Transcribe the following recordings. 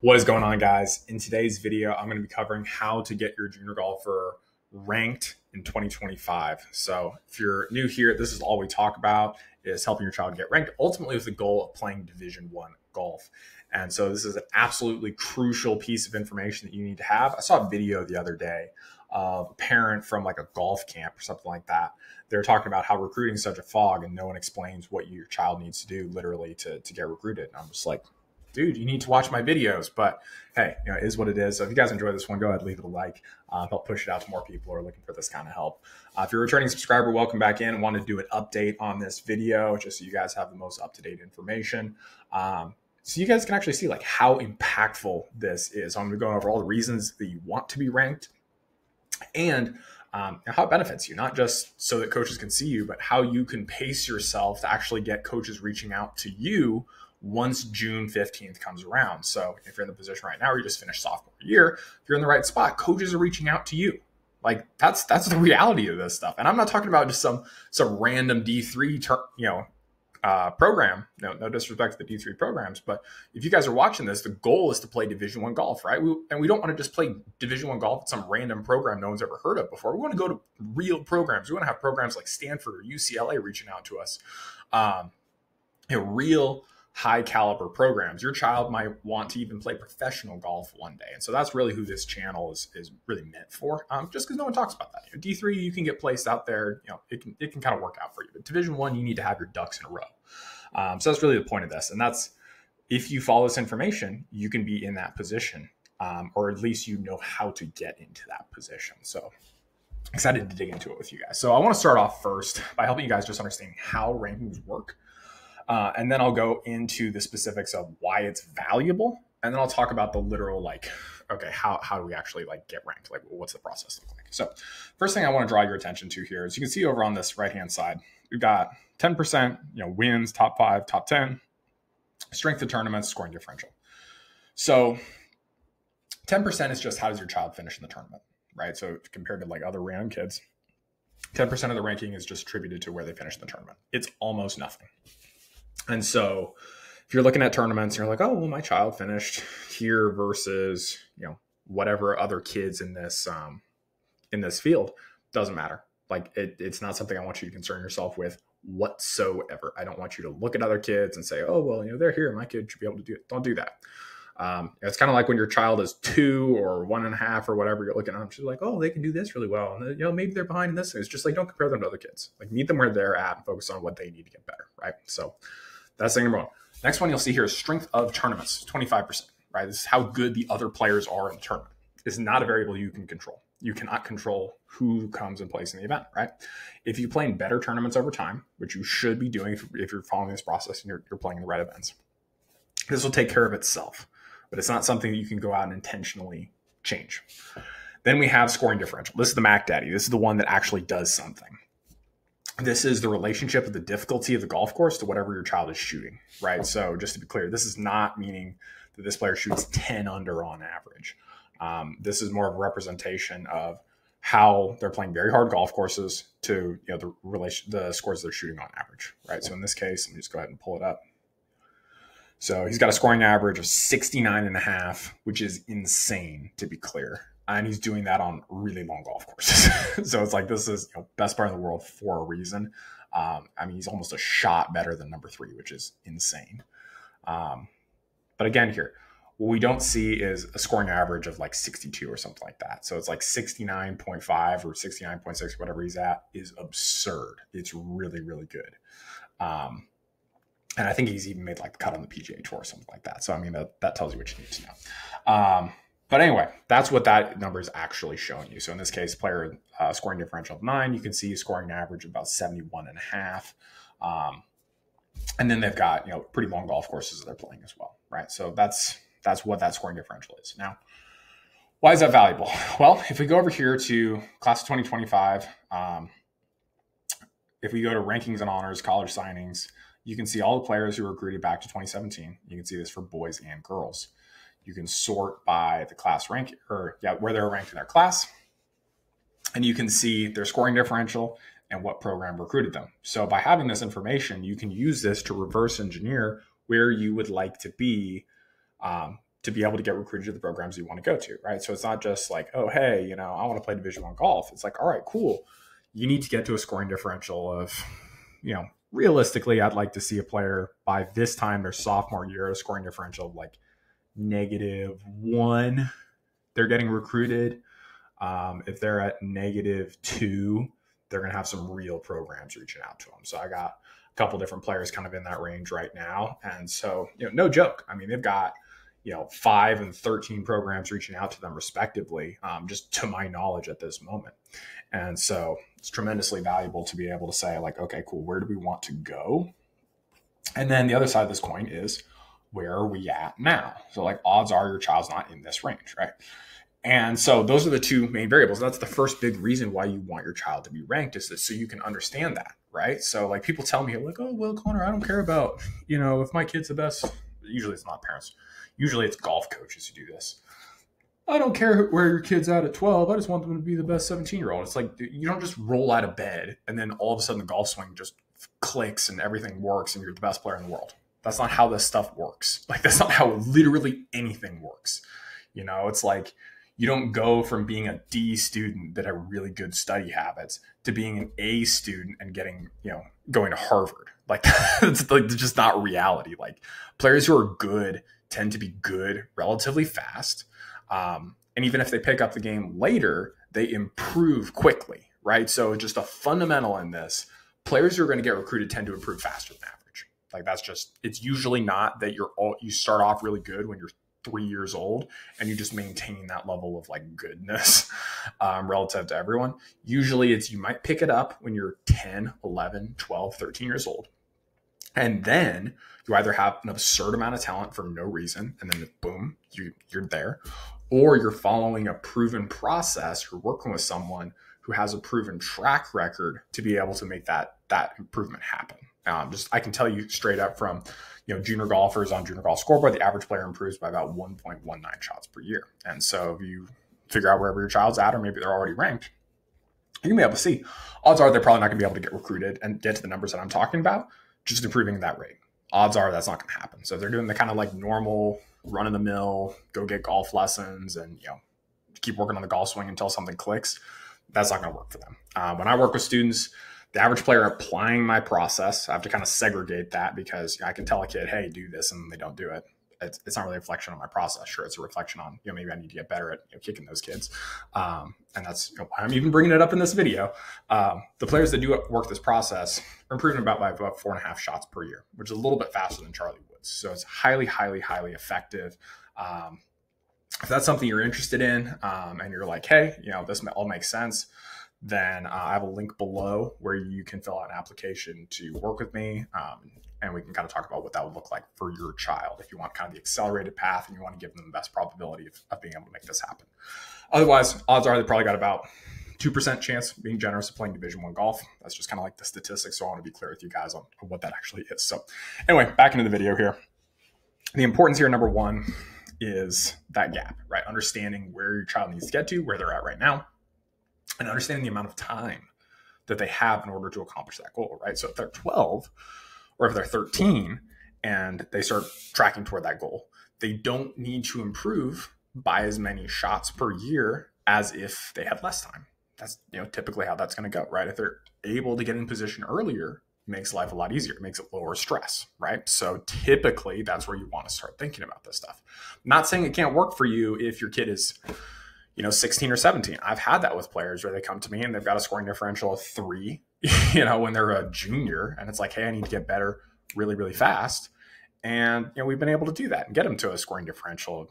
What is going on, guys? In today's video, I'm going to be covering how to get your junior golfer ranked in 2025. So if you're new here, this is all we talk about is helping your child get ranked, ultimately with the goal of playing Division I golf. And so this is an absolutely crucial piece of information that you need to have. I saw a video the other day of a parent from like a golf camp or something like that. They're talking about how recruiting is such a fog and no one explains what your child needs to do literally to get recruited. And I'm just like, dude, you need to watch my videos. But hey, it is what it is. So if you guys enjoy this one, go ahead, leave it a like. Help push it out to more people who are looking for this kind of help. If you're a returning subscriber, welcome back in. I wanted to do an update on this video just so you guys have the most up-to-date information. So you guys can actually see like how impactful this is. I'm going to go over all the reasons that you want to be ranked and how it benefits you, not just so that coaches can see you, but how you can pace yourself to actually get coaches reaching out to you once June 15th comes around. So if you're in the position right now where you just finished sophomore year, if you're in the right spot, coaches are reaching out to you. Like that's the reality of this stuff. And I'm not talking about just some random D3 program. No disrespect to the D3 programs, but if you guys are watching this, the goal is to play Division I golf, right? And we don't want to just play Division I golf at some random program no one's ever heard of before. We want to go to real programs. We want to have programs like Stanford or UCLA reaching out to us. Real high caliber programs. Your child might want to even play professional golf one day. And so that's really who this channel is really meant for. Just because no one talks about that. D3, you can get placed out there, it can kind of work out for you. But Division I, you need to have your ducks in a row. So that's really the point of this. And that's, if you follow this information, you can be in that position, or at least you know how to get into that position. So excited to dig into it with you guys. So I want to start off first by helping you guys just understand how rankings work. And then I'll go into the specifics of why it's valuable. And then I'll talk about the literal, okay, how do we actually get ranked? What's the process look like? So first thing I want to draw your attention to here is you can see over on this right-hand side, we've got 10%, wins, top 5, top 10, strength of tournaments, scoring differential. So 10% is just how does your child finish in the tournament, right? So compared to other random kids, 10% of the ranking is just attributed to where they finish in the tournament. It's almost nothing. And so if you're looking at tournaments and you're like, oh, well, my child finished here versus, whatever other kids in this field, doesn't matter. It's not something I want you to concern yourself with whatsoever. I don't want you to look at other kids and say, oh, well, they're here. My kid should be able to do it. Don't do that. It's kind of like when your child is 2 or 1.5 or whatever, you're looking at them. She's like, oh, they can do this really well. And maybe they're behind in this. It's just don't compare them to other kids. Meet them where they're at and focus on what they need to get better. Right. So that's thing number one. Next one you'll see here is strength of tournaments, 25%, right? This is how good the other players are in the tournament. This is not a variable you can control. You cannot control who comes and plays in the event, right? If you play in better tournaments over time, which you should be doing if you're following this process and you're playing the right events, this will take care of itself. But it's not something that you can go out and intentionally change. Then we have scoring differential. This is the Mac Daddy. This is the one that actually does something. This is the relationship of the difficulty of the golf course to whatever your child is shooting, right? So just to be clear, this is not meaning that this player shoots 10 under on average. This is more of a representation of how they're playing very hard golf courses to the scores they're shooting on average, right? So in this case, let me just go ahead and pull it up. So he's got a scoring average of 69.5, which is insane, to be clear. And he's doing that on really long golf courses. So it's this is best player in the world for a reason. He's almost a shot better than number 3, which is insane. But again, here, what we don't see is a scoring average of 62 or something like that. So it's 69.5 or 69.6, whatever he's at, is absurd. It's really, really good. And I think he's even made the cut on the PGA Tour or something like that. So, that tells you what you need to know. But anyway, that's what that number is actually showing you. So in this case, player scoring differential of 9, you can see scoring average of about 71.5. And then they've got, pretty long golf courses that they're playing as well, right? So that's what that scoring differential is. Now, why is that valuable? Well, if we go over here to class of 2025, if we go to rankings and honors, college signings, you can see all the players who were recruited back to 2017. You can see this for boys and girls. You can sort by the class rank where they're ranked in their class. And you can see their scoring differential and what program recruited them. So by having this information, you can use this to reverse engineer where you would like to be to be able to get recruited to the programs you want to go to, right? So it's not just like, oh, hey, I want to play Division I golf. It's like, all right, cool. You need to get to a scoring differential of, realistically, I'd like to see a player by this time their sophomore year, a scoring differential of like -1. They're getting recruited. If they're at -2, they're going to have some real programs reaching out to them. So I got a couple different players kind of in that range right now. And so, no joke. I mean, they've got, 5 and 13 programs reaching out to them respectively, just to my knowledge at this moment. And so it's tremendously valuable to be able to say like, okay, cool. Where do we want to go? And then the other side of this coin is, where are we at now? So like, odds are your child's not in this range, right? And so those are the two main variables. That's the first big reason why you want your child to be ranked, is that so you can understand that, right? So like, people tell me like, oh, well, Connor, I don't care about, if my kid's the best. Usually it's not parents. Usually it's golf coaches who do this. I don't care where your kid's at 12. I just want them to be the best 17-year-old. It's like, you don't just roll out of bed and then all of a sudden the golf swing just clicks and everything works and you're the best player in the world. That's not how this stuff works. Like, that's not how literally anything works. It's like, you don't go from being a D student that had really good study habits to being an A student and getting, going to Harvard. Like, it's like just not reality. Like, players who are good tend to be good relatively fast. And even if they pick up the game later, they improve quickly, right? So just a fundamental in this, players who are going to get recruited tend to improve faster than average. Like, that's just, it's usually not that you start off really good when you're 3 years old and you just maintain that level of like goodness relative to everyone. Usually it's, you might pick it up when you're 10, 11, 12, 13 years old. And then you either have an absurd amount of talent for no reason, and then boom, you're there, or you're following a proven process. You're working with someone who has a proven track record to be able to make that improvement happen. I can tell you straight up from, junior golfers on Junior Golf Scoreboard, the average player improves by about 1.19 shots per year. And so if you figure out wherever your child's at, or maybe they're already ranked, you can be able to see, odds are they're probably not going to be able to get recruited and get to the numbers that I'm talking about, just improving that rate. Odds are that's not going to happen. So if they're doing the kind of like normal run of the mill, go get golf lessons and, keep working on the golf swing until something clicks, that's not going to work for them. When I work with students, the average player applying my process, I have to kind of segregate that, because I can tell a kid, hey, do this, and they don't do it. It's not really a reflection on my process. Sure, it's a reflection on, maybe I need to get better at kicking those kids. And that's why I'm even bringing it up in this video. The players that do work this process are improving by about 4.5 shots per year, which is a little bit faster than Charlie Woods. So it's highly, highly, highly effective. If that's something you're interested in, and you're like, hey, this all makes sense, then I have a link below where you can fill out an application to work with me. And we can kind of talk about what that would look like for your child if you want kind of the accelerated path and you want to give them the best probability of being able to make this happen. Otherwise, odds are they probably got about 2% chance, being generous, of playing Division I golf. That's just kind of like the statistics. So I want to be clear with you guys on what that actually is. So anyway, back into the video here. The importance here, number one, is that gap, right? Understanding where your child needs to get to, where they're at right now, and understanding the amount of time that they have in order to accomplish that goal, right? So if they're 12 or if they're 13 and they start tracking toward that goal, they don't need to improve by as many shots per year as if they had less time. That's typically how that's going to go, right? If they're able to get in position earlier, it makes life a lot easier. It makes it lower stress, right? So typically that's where you want to start thinking about this stuff. I'm not saying it can't work for you if your kid is 16 or 17. I've had that with players where they come to me and they've got a scoring differential of 3, when they're a junior, and it's like, hey, I need to get better really, really fast. And, we've been able to do that and get them to a scoring differential of,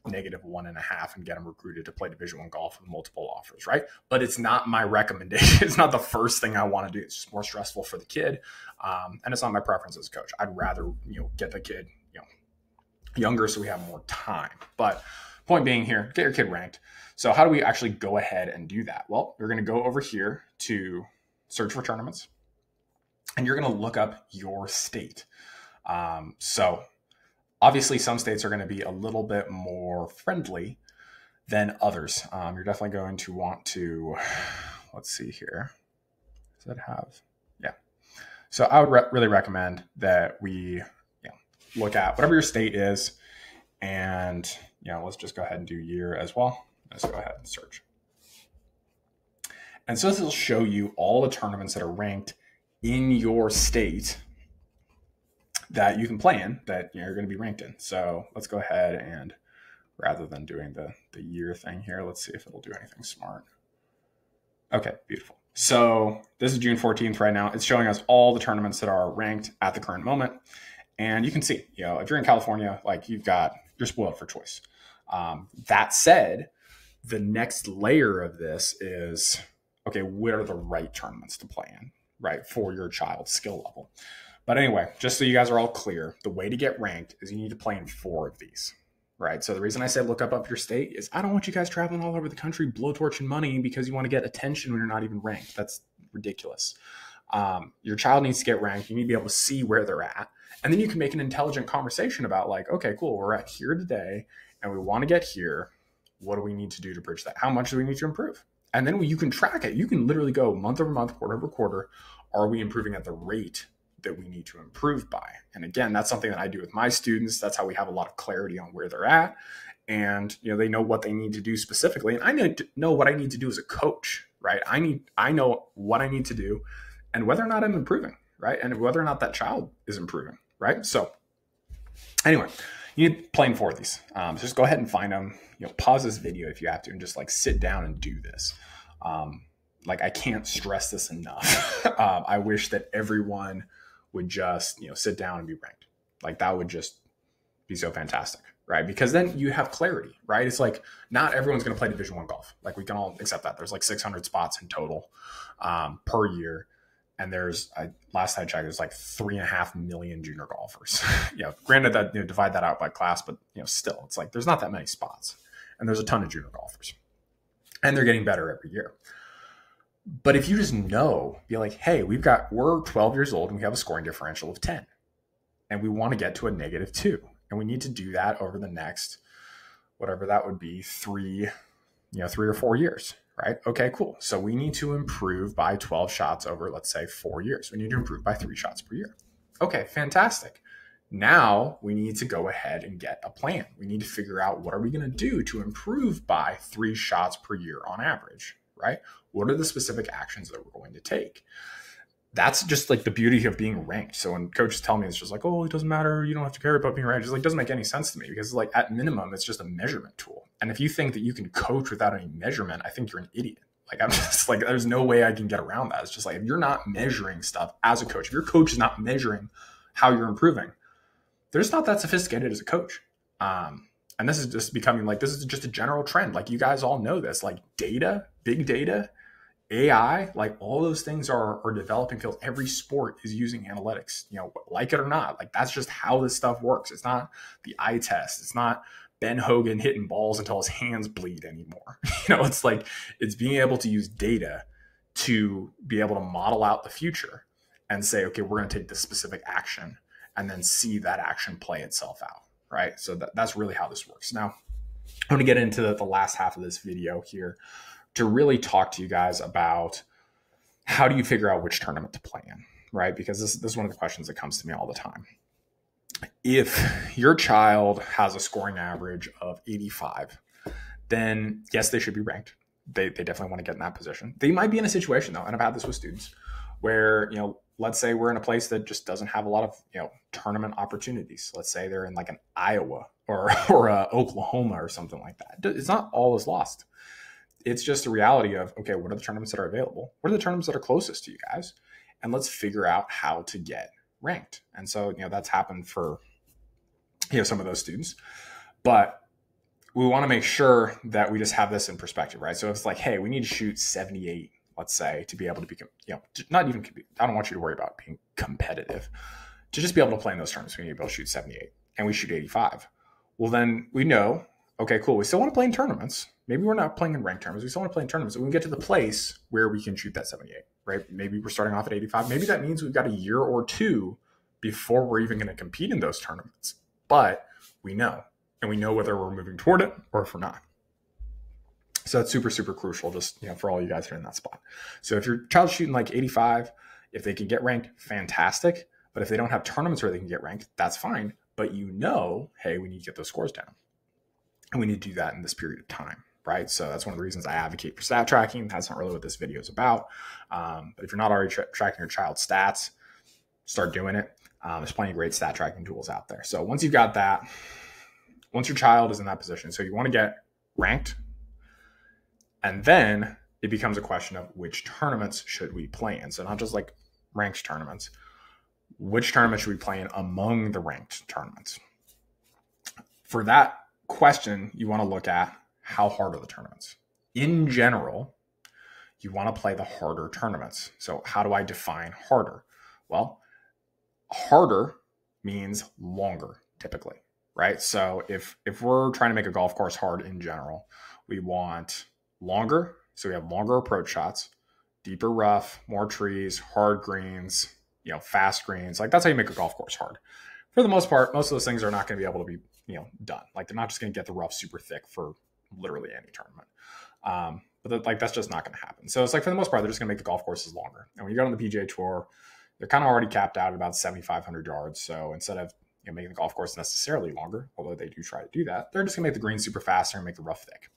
-1.5 and get them recruited to play Division I golf with multiple offers, right? But it's not my recommendation. It's not the first thing I want to do. It's just more stressful for the kid. And it's not my preference as a coach. I'd rather, get the kid, younger so we have more time. But point being here, get your kid ranked. So how do we actually go ahead and do that? Well, you're going to go over here to search for tournaments, and you're going to look up your state. So obviously some states are going to be a little bit more friendly than others. You're definitely going to want to, let's see here. Does that have? Yeah. So I would really recommend that we look at whatever your state is And, let's just go ahead and do year as well. Let's go ahead and search. And so this will show you all the tournaments that are ranked in your state that you can play in, that you're going to be ranked in. So let's go ahead and, rather than doing the year thing here, let's see if it'll do anything smart. Okay, beautiful. So this is June 14th right now. It's showing us all the tournaments that are ranked at the current moment. And you can see, if you're in California, like you're spoiled for choice. That said, the next layer of this is, okay, what are the right tournaments to play in, right, for your child's skill level? But anyway, just so you guys are all clear, the way to get ranked is you need to play in 4 of these, right? So the reason I say look up your state is I don't want you guys traveling all over the country, blowtorching money because you want to get attention when you're not even ranked. That's ridiculous. Your child needs to get ranked. You need to be able to see where they're at. And then you can make an intelligent conversation about like, okay, cool, we're at here today and we want to get here. What do we need to do to bridge that? How much do we need to improve? And then you can track it. You can literally go month over month, quarter over quarter. Are we improving at the rate that we need to improve by? And again, that's something that I do with my students. That's how we have a lot of clarity on where they're at. And, they know what they need to do specifically. And I need to know what I need to do as a coach, right? I know what I need to do and whether or not I'm improving, right? And whether or not that child is improving, right? So anyway, you need playing 4 of these. So just go ahead and find them, pause this video if you have to, and just like sit down and do this. I can't stress this enough. I wish that everyone would just, sit down and be ranked. Like that would just be so fantastic, right? Because then you have clarity, right? It's like not everyone's going to play Division I golf. Like we can all accept that. There's like 600 spots in total per year. And last I checked, there's like 3.5 million junior golfers. Granted that divide that out by class, but still, it's like there's not that many spots, and there's a ton of junior golfers, and they're getting better every year. But if you just be like, hey, we're 12 years old and we have a scoring differential of 10, and we want to get to a -2, and we need to do that over the next, whatever that would be, 3 or 4 years. Right? Okay, cool. So we need to improve by 12 shots over, let's say, 4 years. We need to improve by 3 shots per year. Okay, fantastic. Now we need to go ahead and get a plan. We need to figure out what are we going to do to improve by 3 shots per year on average, right? What are the specific actions that we're going to take? That's just like the beauty of being ranked. So when coaches tell me it's just like, oh, it doesn't matter, you don't have to care about being ranked, it doesn't make any sense to me, because like at minimum, it's just a measurement tool. And if you think that you can coach without any measurement, I think you're an idiot. Like I'm just like, there's no way I can get around that. It's just like, if you're not measuring stuff as a coach, if your coach is not measuring how you're improving, they're just not that sophisticated as a coach. And this is just becoming like, this is just a general trend. Like you guys all know this, like data, big data, AI, like all those things are developing fields. Every sport is using analytics, like it or not. Like that's just how this stuff works. It's not the eye test. It's not Ben Hogan hitting balls until his hands bleed anymore. It's like, it's being able to use data to be able to model out the future and say, okay, we're going to take this specific action and then see that action play itself out. Right. So that's really how this works. Now, I'm going to get into the last half of this video here to really talk to you guys about how do you figure out which tournament to play in, right? Because this is one of the questions that comes to me all the time. If your child has a scoring average of 85, then yes, they should be ranked. They definitely want to get in that position. They might be in a situation though, and I've had this with students, where, let's say we're in a place that just doesn't have a lot of, tournament opportunities. Let's say they're in like an Iowa or Oklahoma or something like that. It's not all is lost. It's just a reality of, okay, what are the tournaments that are available? What are the tournaments that are closest to you guys? And let's figure out how to get ranked. And so, that's happened for, some of those students. But we want to make sure that we just have this in perspective, right? So if it's like, hey, we need to shoot 78, let's say, to be able to be, not even, I don't want you to worry about being competitive. To just be able to play in those tournaments, we need to be able to shoot 78, and we shoot 85. Well, then we know, okay, cool, we still want to play in tournaments. Maybe we're not playing in ranked tournaments. We still want to play in tournaments. And we can get to the place where we can shoot that 78, right? Maybe we're starting off at 85. Maybe that means we've got a year or 2 before we're even going to compete in those tournaments. But we know, and we know whether we're moving toward it or if we're not. So that's super, super crucial just, for all you guys who are in that spot. So if your child's shooting like 85, if they can get ranked, fantastic. But if they don't have tournaments where they can get ranked, that's fine. but you know, hey, we need to get those scores down. And we need to do that in this period of time, right? So that's one of the reasons I advocate for stat tracking. That's not really what this video is about. But if you're not already tracking your child's stats, start doing it. There's plenty of great stat tracking tools out there. So once you've got that, once your child is in that position, so you want to get ranked, and then it becomes a question of which tournaments should we play in. So not just like ranked tournaments. Which tournament should we play in among the ranked tournaments? For that question, you want to look at how hard are the tournaments. In general, you want to play the harder tournaments. So how do I define harder? Well, harder means longer typically, right? So if we're trying to make a golf course hard in general, we want longer. So we have longer approach shots, deeper rough, more trees, hard greens, fast greens. Like that's how you make a golf course hard. For the most part, most of those things are not going to be able to be, done. Like they're not just going to get the rough super thick for literally any tournament. But that's just not going to happen. So it's like for the most part, they're just going to make the golf courses longer. And when you go on the PGA Tour, they're kind of already capped out at about 7,500 yards. So instead of making the golf course necessarily longer, although they do try to do that, they're just going to make the greens super faster and make the rough thick.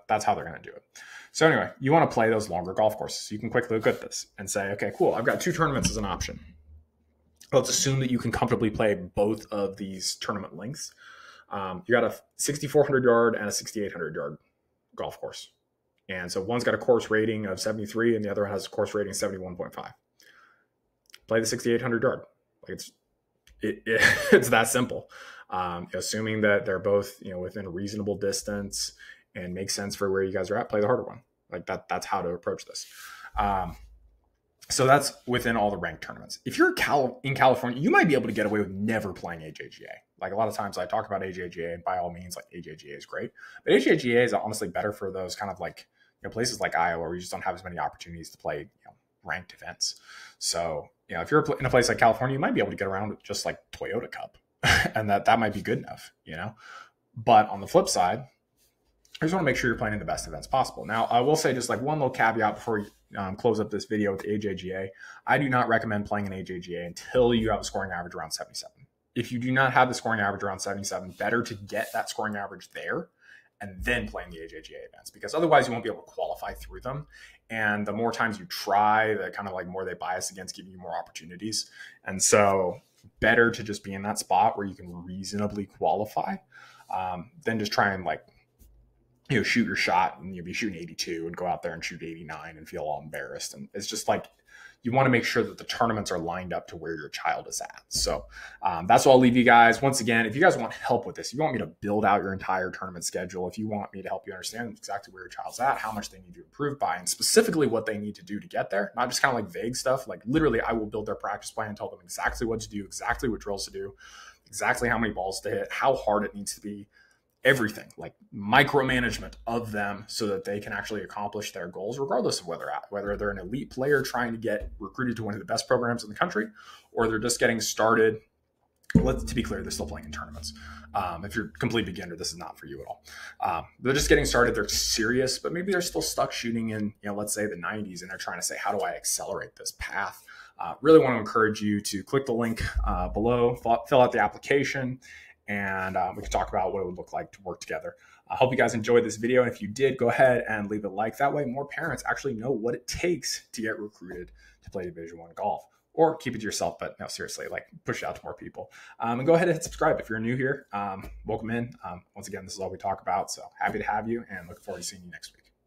That's how they're going to do it. So anyway, you want to play those longer golf courses. You can quickly look at this and say, okay, cool. I've got 2 tournaments as an option. Let's assume that you can comfortably play both of these tournament lengths. You got a 6,400 yard and a 6,800 yard golf course. And so one's got a course rating of 73 and the other has a course rating of 71.5. Play the 6,800 yard. Like it's that simple. Assuming that they're both, within a reasonable distance and makes sense for where you guys are at, play the harder one. Like that's how to approach this. So that's within all the ranked tournaments. If you're in California, you might be able to get away with never playing AJGA. Like a lot of times I talk about AJGA, and by all means, like AJGA is great. But AJGA is honestly better for those kind of like places like Iowa where you just don't have as many opportunities to play ranked events. So if you're in a place like California, you might be able to get around with just like Toyota Cup, and that might be good enough. But on the flip side, I just want to make sure you're playing in the best events possible. Now, I will say just like one little caveat before you close up this video with the AJGA. I do not recommend playing an AJGA until you have a scoring average around 77. If you do not have the scoring average around 77, better to get that scoring average there and then playing the AJGA events, because otherwise you won't be able to qualify through them. And the more times you try, the kind of like more they bias against giving you more opportunities. And so better to just be in that spot where you can reasonably qualify than just try and like, shoot your shot and you'll be shooting 82 and go out there and shoot 89 and feel all embarrassed. And it's just like, you want to make sure that the tournaments are lined up to where your child is at. So that's what I'll leave you guys. Once again, if you guys want help with this, if you want me to build out your entire tournament schedule, if you want me to help you understand exactly where your child's at, how much they need to improve by, and specifically what they need to do to get there, not just kind of like vague stuff, like literally I will build their practice plan and tell them exactly what to do, exactly what drills to do, exactly how many balls to hit, how hard it needs to be, everything, like micromanagement of them so that they can actually accomplish their goals, regardless of whether they're an elite player trying to get recruited to one of the best programs in the country, or they're just getting started. To be clear, they're still playing in tournaments. If you're a complete beginner, this is not for you at all. They're just getting started. They're serious, but maybe they're still stuck shooting in, let's say the 90s, and they're trying to say, how do I accelerate this path? Really want to encourage you to click the link below, fill out the application, and we can talk about what it would look like to work together. I hope you guys enjoyed this video. And if you did, go ahead and leave a like. That way more parents actually know what it takes to get recruited to play Division I golf, or keep it to yourself. But no, seriously, like push it out to more people. And go ahead and hit subscribe if you're new here. Welcome in. Once again, this is all we talk about. So happy to have you and looking forward to seeing you next week.